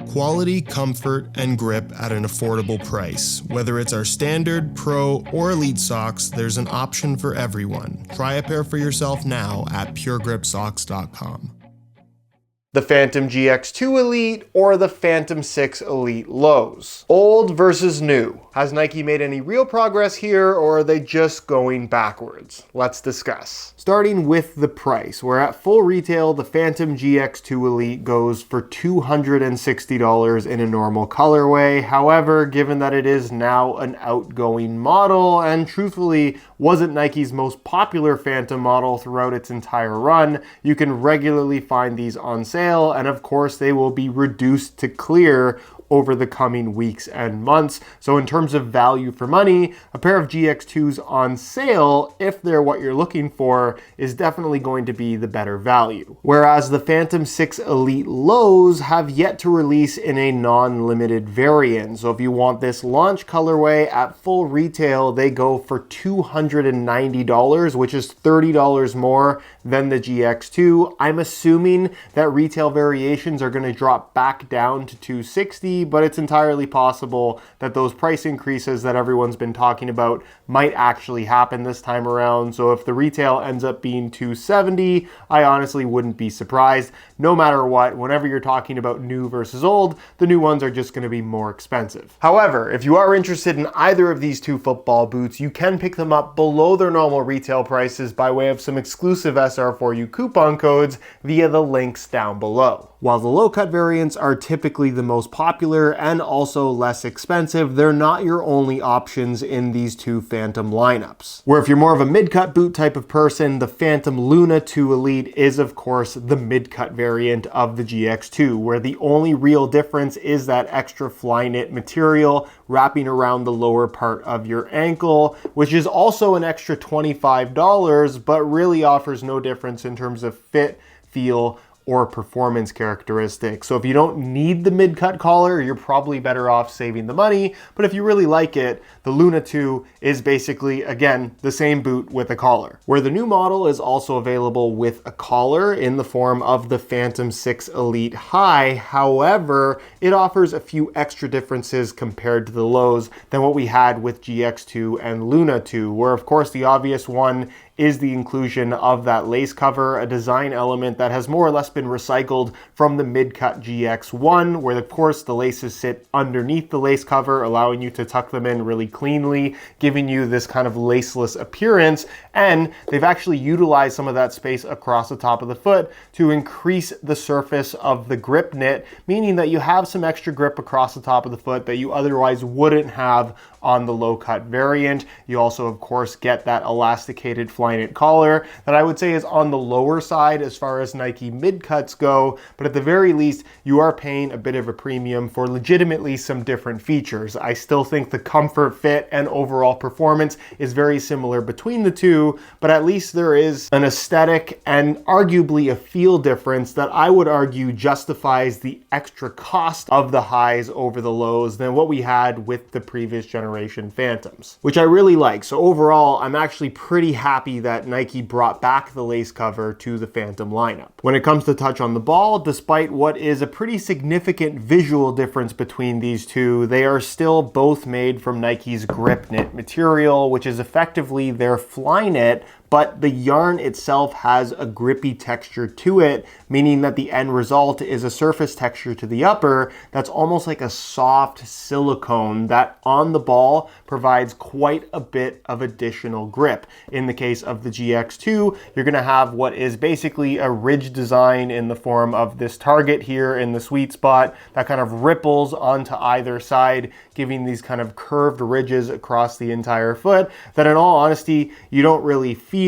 Quality, comfort, and grip at an affordable price. Whether it's our standard, pro, or elite socks, there's an option for everyone. Try a pair for yourself now at puregripsocks.com. The Phantom GX2 Elite or the Phantom 6 Elite lows. Old versus new. Has Nike made any real progress here, or are they just going backwards? Let's discuss. Starting with the price, where at full retail, the Phantom GX2 Elite goes for $260 in a normal colorway. However, given that it is now an outgoing model, and truthfully wasn't Nike's most popular Phantom model throughout its entire run, you can regularly find these on sale, and of course they will be reduced to clear over the coming weeks and months. So in terms of value for money, a pair of GX2s on sale, if they're what you're looking for, is definitely going to be the better value. Whereas the Phantom 6 Elite lows have yet to release in a non-limited variant. So if you want this launch colorway at full retail, they go for $290, which is $30 more than the GX2. I'm assuming that retail variations are going to drop back down to $260, but it's entirely possible that those price increases that everyone's been talking about might actually happen this time around. So if the retail ends up being $270, I honestly wouldn't be surprised. No matter what, whenever you're talking about new versus old, the new ones are just going to be more expensive. However, if you are interested in either of these two football boots, you can pick them up below their normal retail prices by way of some exclusive SR4U coupon codes via the links down below. While the low-cut variants are typically the most popular and also less expensive, they're not your only options in these two Phantom lineups. Where if you're more of a mid-cut boot type of person, the Phantom Luna 2 Elite is of course the mid-cut variant of the GX2, where the only real difference is that extra Flyknit material wrapping around the lower part of your ankle, which is also an extra $25, but really offers no difference in terms of fit, feel, or performance characteristics. So if you don't need the mid-cut collar, you're probably better off saving the money. But if you really like it, the Luna 2 is basically, again, the same boot with a collar. Where the new model is also available with a collar in the form of the Phantom 6 Elite High. However, it offers a few extra differences compared to the lows than what we had with GX2 and Luna 2, where of course the obvious one is the inclusion of that lace cover, a design element that has more or less been recycled from the mid-cut GX1, where of course the laces sit underneath the lace cover, allowing you to tuck them in really cleanly, giving you this kind of laceless appearance. And they've actually utilized some of that space across the top of the foot to increase the surface of the grip knit, meaning that you have some extra grip across the top of the foot that you otherwise wouldn't have on the low-cut variant. You also, of course, get that elasticated Flyknit collar that I would say is on the lower side as far as Nike mid-cuts go, but at the very least, you are paying a bit of a premium for legitimately some different features. I still think the comfort, fit, and overall performance is very similar between the two, but at least there is an aesthetic and arguably a feel difference that I would argue justifies the extra cost of the highs over the lows than what we had with the previous generation Phantoms, which I really like. So overall, I'm actually pretty happy that Nike brought back the lace cover to the Phantom lineup. When it comes to touch on the ball, despite what is a pretty significant visual difference between these two, they are still both made from Nike's grip knit material, which is effectively their Flyknit, but the yarn itself has a grippy texture to it, meaning that the end result is a surface texture to the upper that's almost like a soft silicone that on the ball provides quite a bit of additional grip. In the case of the GX2, you're gonna have what is basically a ridge design in the form of this target here in the sweet spot that kind of ripples onto either side, giving these kind of curved ridges across the entire foot that in all honesty, you don't really feel.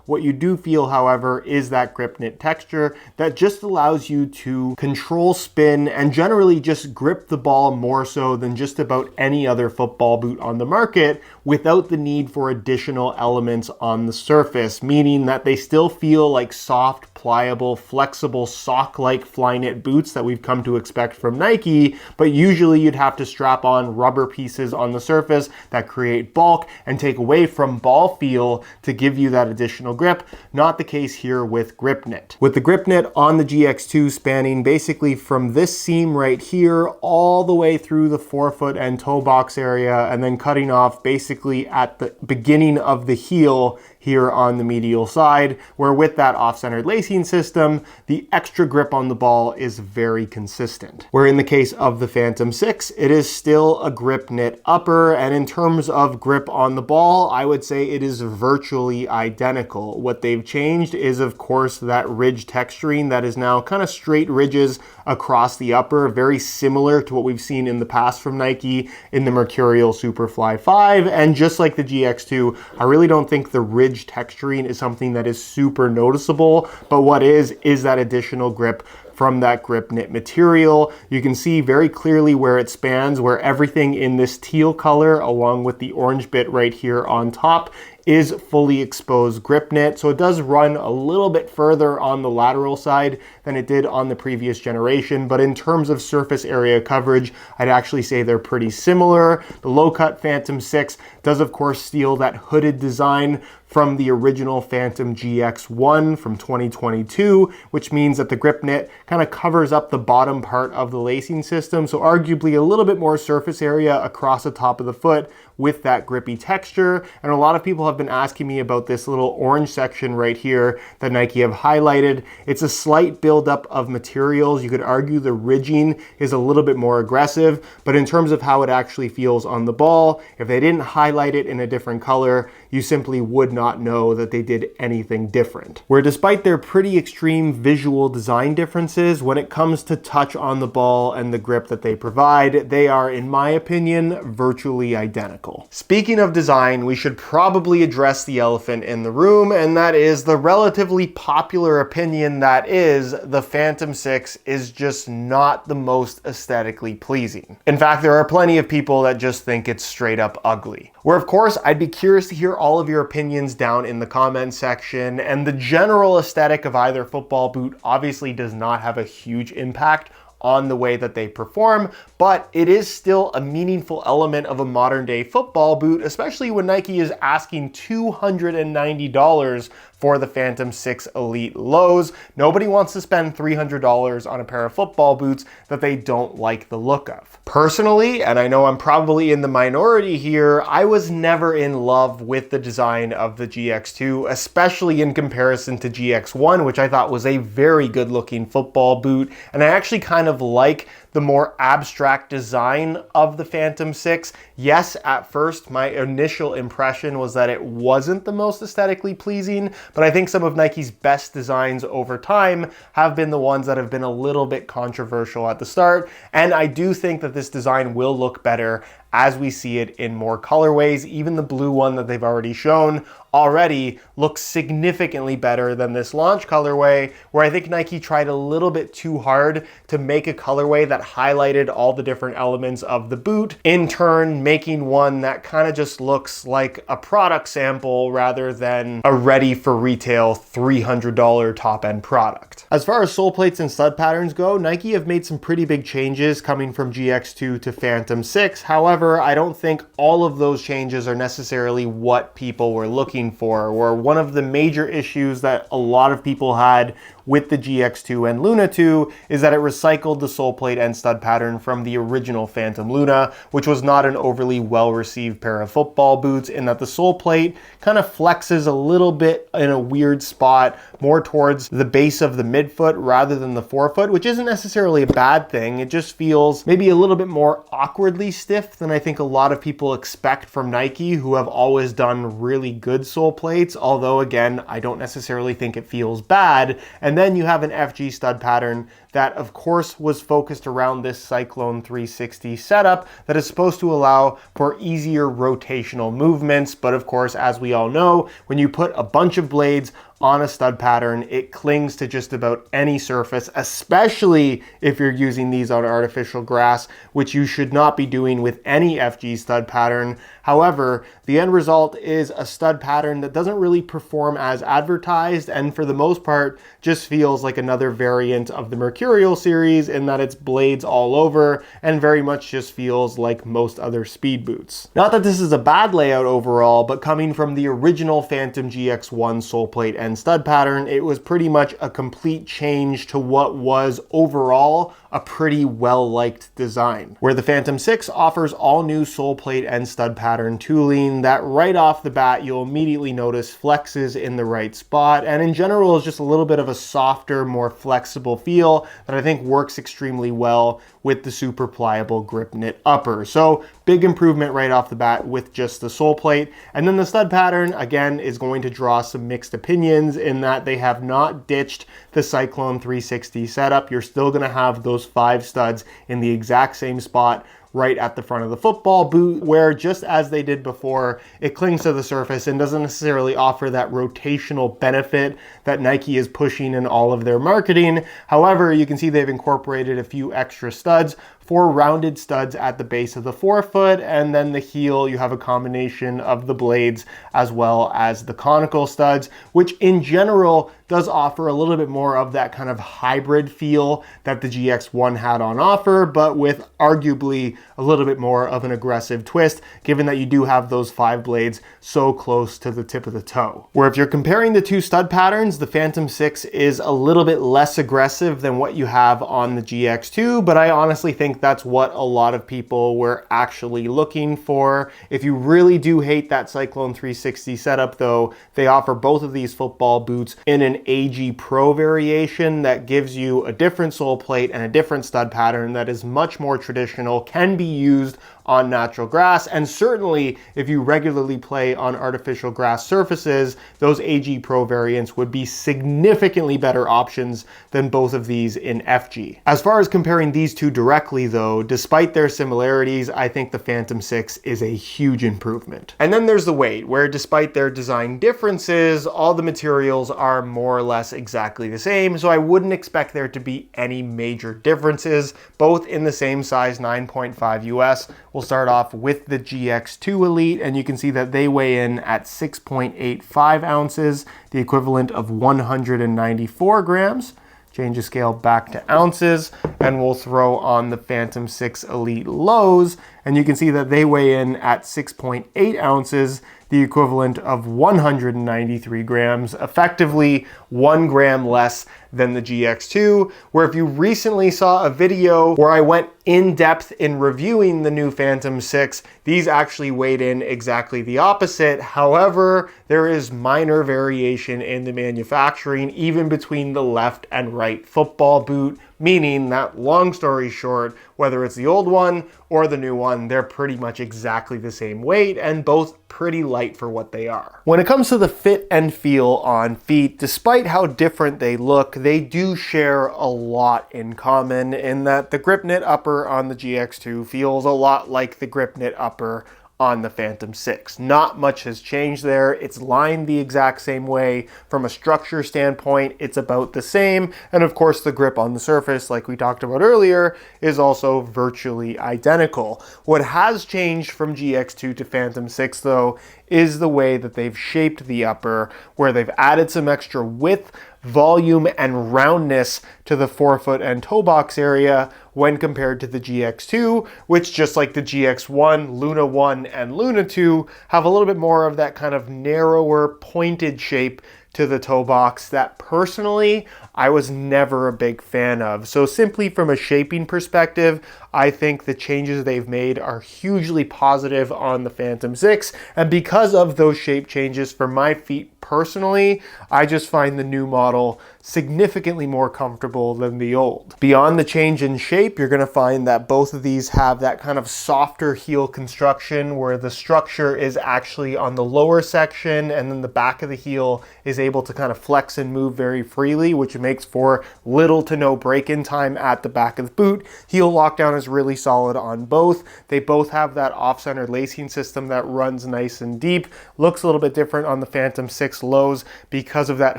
What you do feel, however, is that grip knit texture that just allows you to control spin and generally just grip the ball more so than just about any other football boot on the market without the need for additional elements on the surface, meaning that they still feel like soft pliable, flexible, sock-like Flyknit boots that we've come to expect from Nike, but usually you'd have to strap on rubber pieces on the surface that create bulk and take away from ball feel to give you that additional grip. Not the case here with GripKnit. With the GripKnit on the GX2 spanning basically from this seam right here all the way through the forefoot and toe box area, and then cutting off basically at the beginning of the heel here on the medial side, where with that off-centered lacing system, the extra grip on the ball is very consistent. Where in the case of the Phantom 6, it is still a GripKnit upper, and in terms of grip on the ball, I would say it is virtually identical. What they've changed is, of course, that ridge texturing that is now kind of straight ridges across the upper, very similar to what we've seen in the past from Nike in the Mercurial Superfly 5, and just like the GX2, I really don't think the ridge texturing is something that is super noticeable, but what is that additional grip from that GripKnit material. You can see very clearly where it spans, where everything in this teal color along with the orange bit right here on top is fully exposed GripKnit. So it does run a little bit further on the lateral side than it did on the previous generation. But in terms of surface area coverage, I'd actually say they're pretty similar. The low cut Phantom 6 does of course steal that hooded design from the original Phantom GX1 from 2022, which means that the GripKnit kind of covers up the bottom part of the lacing system. So arguably a little bit more surface area across the top of the foot with that grippy texture. And a lot of people have been asking me about this little orange section right here that Nike have highlighted. It's a slight buildup of materials. You could argue the ridging is a little bit more aggressive, but in terms of how it actually feels on the ball, if they didn't highlight it in a different color, you simply would not know that they did anything different. Where despite their pretty extreme visual design differences, when it comes to touch on the ball and the grip that they provide, they are, in my opinion, virtually identical. Speaking of design, we should probably address the elephant in the room, and that is the relatively popular opinion that is the Phantom 6 is just not the most aesthetically pleasing. In fact, there are plenty of people that just think it's straight up ugly. Where of course, I'd be curious to hear all of your opinions down in the comment section, and the general aesthetic of either football boot obviously does not have a huge impact on the way that they perform, but it is still a meaningful element of a modern day football boot, especially when Nike is asking $290 for the Phantom 6 Elite lows. Nobody wants to spend $300 on a pair of football boots that they don't like the look of. Personally, and I know I'm probably in the minority here, I was never in love with the design of the GX2, especially in comparison to GX1, which I thought was a very good looking football boot. And I actually kind of like the more abstract design of the Phantom 6. Yes, at first, my initial impression was that it wasn't the most aesthetically pleasing, but I think some of Nike's best designs over time have been the ones that have been a little bit controversial at the start. And I do think that this design will look better as we see it in more colorways. Even the blue one that they've already shown already looks significantly better than this launch colorway, where I think Nike tried a little bit too hard to make a colorway that highlighted all the different elements of the boot, in turn making one that kind of just looks like a product sample rather than a ready for retail $300 top-end product. As far as sole plates and stud patterns go, Nike have made some pretty big changes coming from GX2 to Phantom 6. However, I don't think all of those changes are necessarily what people were looking for, or one of the major issues that a lot of people had with the GX2 and Luna 2 is that it recycled the sole plate and stud pattern from the original Phantom Luna, which was not an overly well-received pair of football boots, in that the sole plate kind of flexes a little bit in a weird spot, more towards the base of the midfoot rather than the forefoot, which isn't necessarily a bad thing. It just feels maybe a little bit more awkwardly stiff than I think a lot of people expect from Nike, who have always done really good sole plates, although again, I don't necessarily think it feels bad. And then you have an FG stud pattern that of course was focused around this Cyclone 360 setup that is supposed to allow for easier rotational movements. But of course, as we all know, when you put a bunch of blades on a stud pattern, it clings to just about any surface, especially if you're using these on artificial grass, which you should not be doing with any FG stud pattern. However, the end result is a stud pattern that doesn't really perform as advertised, and for the most part just feels like another variant of the Mercurial series in that it's blades all over and very much just feels like most other speed boots. Not that this is a bad layout overall, but coming from the original Phantom GX1 sole plate and stud pattern, it was pretty much a complete change to what was overall a pretty well-liked design, where the Phantom 6 offers all new sole plate and stud pattern tooling that right off the bat you'll immediately notice flexes in the right spot, and in general is just a little bit of a softer, more flexible feel that I think works extremely well with the super pliable grip knit upper. So big improvement right off the bat with just the sole plate. And then the stud pattern, again, is going to draw some mixed opinions in that they have not ditched the Cyclone 360 setup. You're still gonna have those 5 studs in the exact same spot right at the front of the football boot, where just as they did before, it clings to the surface and doesn't necessarily offer that rotational benefit that Nike is pushing in all of their marketing. However, you can see they've incorporated a few extra studs, 4 rounded studs at the base of the forefoot, and then the heel, you have a combination of the blades as well as the conical studs, which in general does offer a little bit more of that kind of hybrid feel that the GX1 had on offer, but with arguably a little bit more of an aggressive twist, given that you do have those 5 blades so close to the tip of the toe. Where if you're comparing the 2 stud patterns, the Phantom 6 is a little bit less aggressive than what you have on the GX2, but I honestly think that's what a lot of people were actually looking for. If you really do hate that Cyclone 360 setup though, they offer both of these football boots in an AG Pro variation that gives you a different sole plate and a different stud pattern that is much more traditional, can be used on natural grass, and certainly if you regularly play on artificial grass surfaces, those AG Pro variants would be significantly better options than both of these in FG. As far as comparing these two directly though, despite their similarities, I think the Phantom 6 is a huge improvement. And then there's the weight, where despite their design differences, all the materials are more or less exactly the same, so I wouldn't expect there to be any major differences, both in the same size 9.5 US. We'll start off with the GX2 Elite, and you can see that they weigh in at 6.85 ounces, the equivalent of 194 grams. Change the scale back to ounces, and we'll throw on the Phantom 6 Elite Lows, and you can see that they weigh in at 6.8 ounces, the equivalent of 193 grams, effectively 1 gram less than the GX2, where if you recently saw a video where I went in depth in reviewing the new Phantom 6, these actually weighed in exactly the opposite. However, there is minor variation in the manufacturing, even between the left and right football boot, meaning that, long story short, whether it's the old one or the new one, they're pretty much exactly the same weight and both pretty light for what they are. When it comes to the fit and feel on feet, despite how different they look, they do share a lot in common in that the grip knit upper on the GX2 feels a lot like the grip knit upper on the Phantom 6. Not much has changed there. It's lined the exact same way. From a structure standpoint, it's about the same. And of course, the grip on the surface, like we talked about earlier, is also virtually identical. What has changed from GX2 to Phantom 6 though, is the way that they've shaped the upper, where they've added some extra width, volume, and roundness to the forefoot and toe box area when compared to the GX2, which, just like the GX1, Luna 1, and Luna 2, have a little bit more of that kind of narrower, pointed shape to the toe box that personally I was never a big fan of. So simply from a shaping perspective, I think the changes they've made are hugely positive on the Phantom 6, and because of those shape changes for my feet personally, I just find the new model significantly more comfortable than the old. Beyond the change in shape, you're gonna find that both of these have that kind of softer heel construction where the structure is actually on the lower section and then the back of the heel is able to kind of flex and move very freely, which makes for little to no break-in time at the back of the boot. Heel lockdown is really solid on both. They both have that off-center lacing system that runs nice and deep. Looks a little bit different on the Phantom 6 lows because of that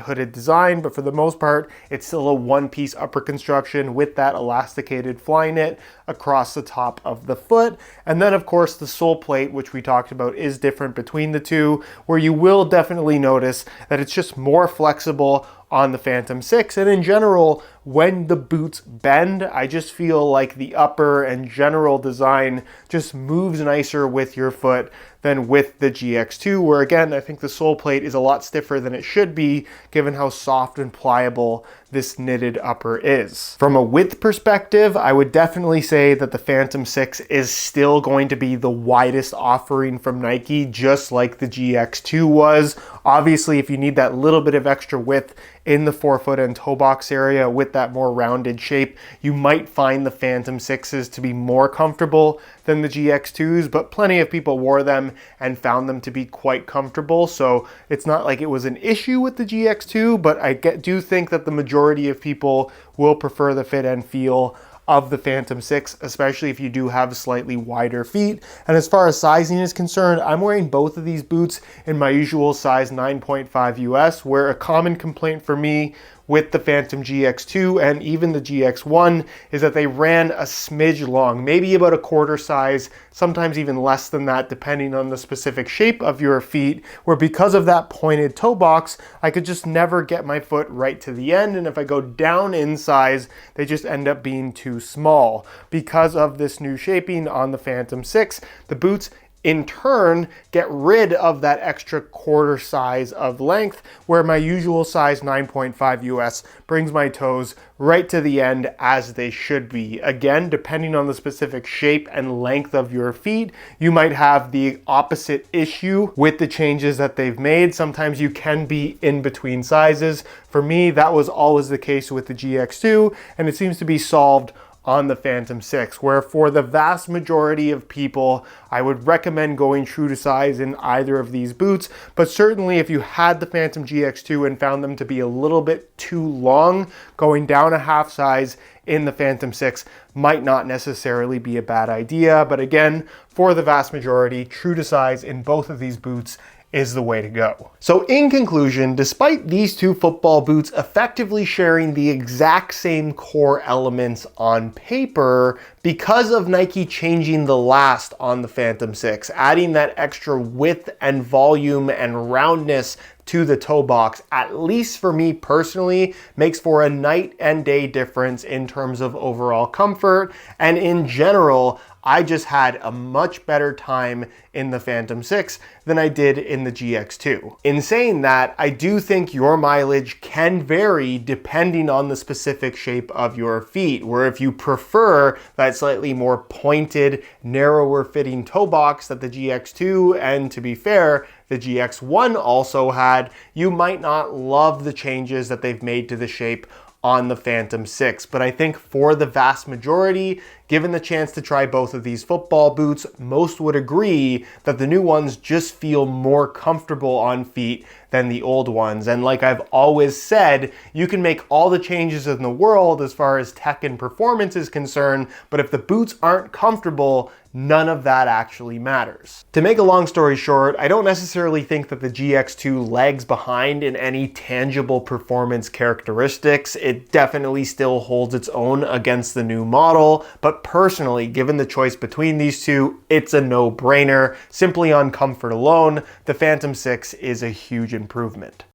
hooded design, but for the most part, it's still a one-piece upper construction with that elasticated fly knit across the top of the foot. And then of course the sole plate, which we talked about, is different between the two, where you will definitely notice that it's just more flexible on the Phantom 6. And in general, when the boots bend, I just feel like the upper and general design just moves nicer with your foot than with the GX2, where again, I think the sole plate is a lot stiffer than it should be, given how soft and pliable this knitted upper is. From a width perspective, I would definitely say that the Phantom 6 is still going to be the widest offering from Nike, just like the GX2 was. Obviously, if you need that little bit of extra width in the forefoot and toe box area with that more rounded shape, you might find the Phantom 6s to be more comfortable than the GX2s, but plenty of people wore them and found them to be quite comfortable. So it's not like it was an issue with the GX2, but I do think that the majority of people will prefer the fit and feel of the Phantom 6, especially if you do have slightly wider feet. And as far as sizing is concerned, I'm wearing both of these boots in my usual size 9.5 US, where a common complaint for me with the Phantom GX2 and even the GX1 is that they ran a smidge long, maybe about a quarter size, sometimes even less than that, depending on the specific shape of your feet, where because of that pointed toe box, I could just never get my foot right to the end. And if I go down in size, they just end up being too small. Because of this new shaping on the Phantom 6, the boots in turn get rid of that extra quarter size of length, where my usual size 9.5 US brings my toes right to the end as they should be. Again, depending on the specific shape and length of your feet, you might have the opposite issue with the changes that they've made. Sometimes you can be in between sizes. For me, that was always the case with the GX2, and it seems to be solved on the Phantom 6, where for the vast majority of people, I would recommend going true to size in either of these boots. But certainly if you had the Phantom GX2 and found them to be a little bit too long, going down a half size in the Phantom 6 might not necessarily be a bad idea. But again, for the vast majority, true to size in both of these boots is the way to go. So in conclusion, despite these two football boots effectively sharing the exact same core elements on paper, because of Nike changing the last on the Phantom 6, adding that extra width and volume and roundness to the toe box, at least for me personally, makes for a night and day difference in terms of overall comfort. And in general, I just had a much better time in the Phantom 6 than I did in the GX2. In saying that, I do think your mileage can vary depending on the specific shape of your feet, where if you prefer that slightly more pointed, narrower fitting toe box that the GX2, and to be fair, the GX1 also had, you might not love the changes that they've made to the shape on the Phantom 6. But I think for the vast majority, given the chance to try both of these football boots, most would agree that the new ones just feel more comfortable on feet than the old ones. And like I've always said, you can make all the changes in the world as far as tech and performance is concerned, but if the boots aren't comfortable, none of that actually matters. To make a long story short, I don't necessarily think that the GX2 lags behind in any tangible performance characteristics. It definitely still holds its own against the new model, but personally, given the choice between these two, it's a no-brainer. Simply on comfort alone, the Phantom 6 is a huge improvement.